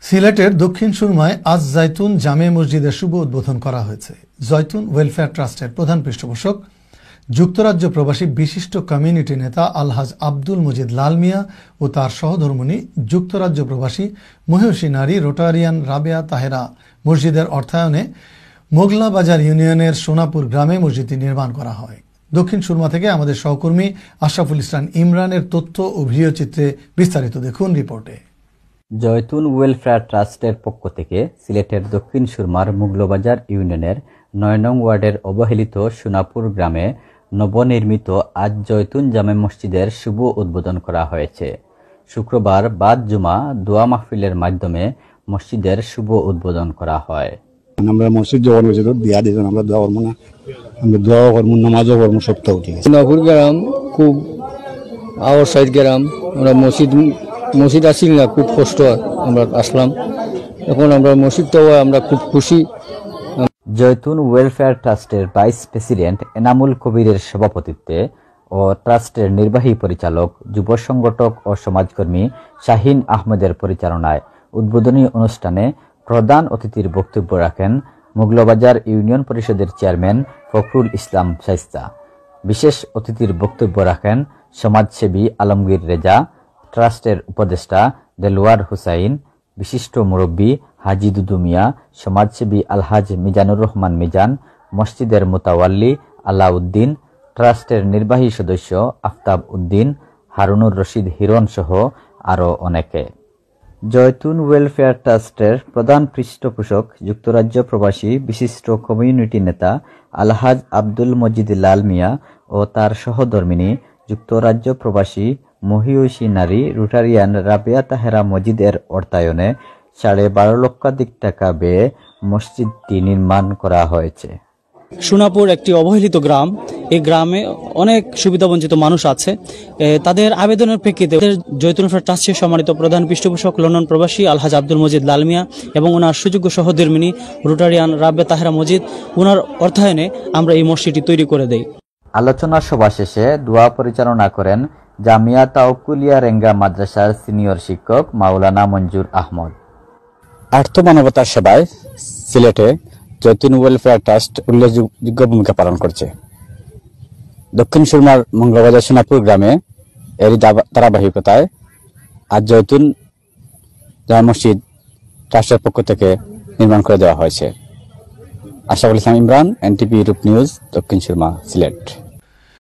সিলেটের দক্ষিণ সুরমায় আজ জয়তুন জামে মসজিদের শুভ উদ্বোধন করা হয়েছে। জয়তুন ওয়েলফেয়ার ট্রাস্টের প্রধান পৃষ্ঠপোষক যুক্তরাজ্য প্রবাসী বিশিষ্ট কমিউনিটি নেতা আলহাজ আব্দুল মজিদ লাল মিয়া ও তার সহধর্মিণী যুক্তরাজ্য প্রবাসী মহিষী নারী রোটারিয়ান রাবেয়া তাহেরা মসজিদের অর্থায়নে মোগলা বাজার ইউনিয়নের সোনাপুর গ্রামে মসজিদটি নির্মাণ করা হয়। দক্ষিণ সুরমা থেকে আমাদের সহকর্মী আশরাফুল ইসলাম ইমরানের তথ্য ও ভিডিওচিত্রে বিস্তারিত দেখুন রিপোর্টে। জয়তুন ওয়েলফেয়ার ট্রাস্টের পক্ষ থেকে সিলেটের দক্ষিণ সুরমার মুগলবাজার ইউনিয়নের ৯ নং ওয়ার্ডের অবহেলিত সোনাপুর গ্রামে নবনির্মিত আজ জয়তুন জামে মসজিদের শুভ উদ্বোধন করা হয়েছে। শুক্রবার বাদ জুমা দোয়া মাহফিলের মাধ্যমে মসজিদের শুভ উদ্বোধন করা হয়। আমরা মসজিদ যখন মসজিদ বিয়া দিয়েছেন আমরা দোয়া করবো না, আমরা দোয়া করবো, নামাজও করবো, সপ্তাহ উঠে সোনাপুর গ্রাম খুব আওয়ার সাইড গ্রাম। আমরা মসজিদ আসিল না, খুব কষ্ট আমরা আসলাম। এখন আমরা মসজিদটাও আমরা খুব খুশি। জয়তুন ওয়েলফেয়ার ট্রাস্টের ভাইস প্রেসিডেন্ট এনামুল কবিরের সভাপতিত্বে ও ট্রাস্টের নির্বাহী পরিচালক যুব সংগঠক ও সমাজকর্মী শাহিন আহমেদের পরিচালনায় উদ্বোধনী অনুষ্ঠানে প্রধান অতিথির বক্তব্য রাখেন মুগলবাজার ইউনিয়ন পরিষদের চেয়ারম্যান ফখরুল ইসলাম শাইস্তা। বিশেষ অতিথির বক্তব্য রাখেন সমাজসেবী আলমগীর রেজা, ট্রাস্টের উপদেষ্টা দেলওয়ার হুসাইন, বিশিষ্ট মুরব্বী হাজি দুদু মিয়া, সমাজসেবী আলহাজ মিজানুর রহমান মিজান, মসজিদের মুতাওয়াল্লি আলাউদ্দিন, ট্রাস্টের নির্বাহী সদস্য আফতাব উদ্দিন, হারুনুর রশিদ হিরণ সহ আরও অনেকে। জয়তুন ওয়েলফেয়ার ট্রাস্টের প্রধান পৃষ্ঠপোষক যুক্তরাজ্য প্রবাসী বিশিষ্ট কমিউনিটি নেতা আলহাজ আব্দুল মজিদ লাল মিয়া ও তার সহধর্মিণী যুক্তরাজ্য প্রবাসী মহিষী নারী রোটারিয়ান রাবেয়া তাহেরা মজিদের অর্থায়নে 12.5 লক্ষাধিক টাকা ব্যয়ে মসজিদটি নির্মাণ করা হয়েছে। সোনাপুর একটি অবহেলিত গ্রাম। এই গ্রামে অনেক সুবিধাবঞ্চিত মানুষ আছে। তাদের আবেদনের প্রেক্ষিতে জয়তুন ওয়েলফেয়ার ট্রাস্টের সম্মানিত প্রধান পৃষ্ঠপোষক লন্ডন প্রবাসী আলহাজ আব্দুল মজিদ লাল মিয়া এবং ওনার সুযোগ্য সহধর্মিণী রোটারিয়ান রাবেয়া তাহেরা মজিদ, ওনার অর্থায়নে আমরা এই মসজিদটি তৈরি করে দেই। আলোচনা সভা শেষে দোয়া পরিচালনা করেন জামিয়া তাওকুলিয়া রেঙ্গা মাদ্রাসার সিনিয়র শিক্ষক মাওলানা মঞ্জুর আহমদ। আর্থ মানবতার সেবায় সিলেটে জয়তুন ওয়েলফেয়ার ট্রাস্ট উল্লেখযোগ্য ভূমিকা পালন করছে। দক্ষিণ সুরমার মঙ্গলবাজার সোনাপুর গ্রামে এরই ধারাবাহিকতায় আজ জয়তুন জামে মসজিদ ট্রাস্টের পক্ষ থেকে নির্মাণ করে দেওয়া হয়েছে। Ashraful Islam Imran, NTV Europe news, Dakshin Surma, Sylhet.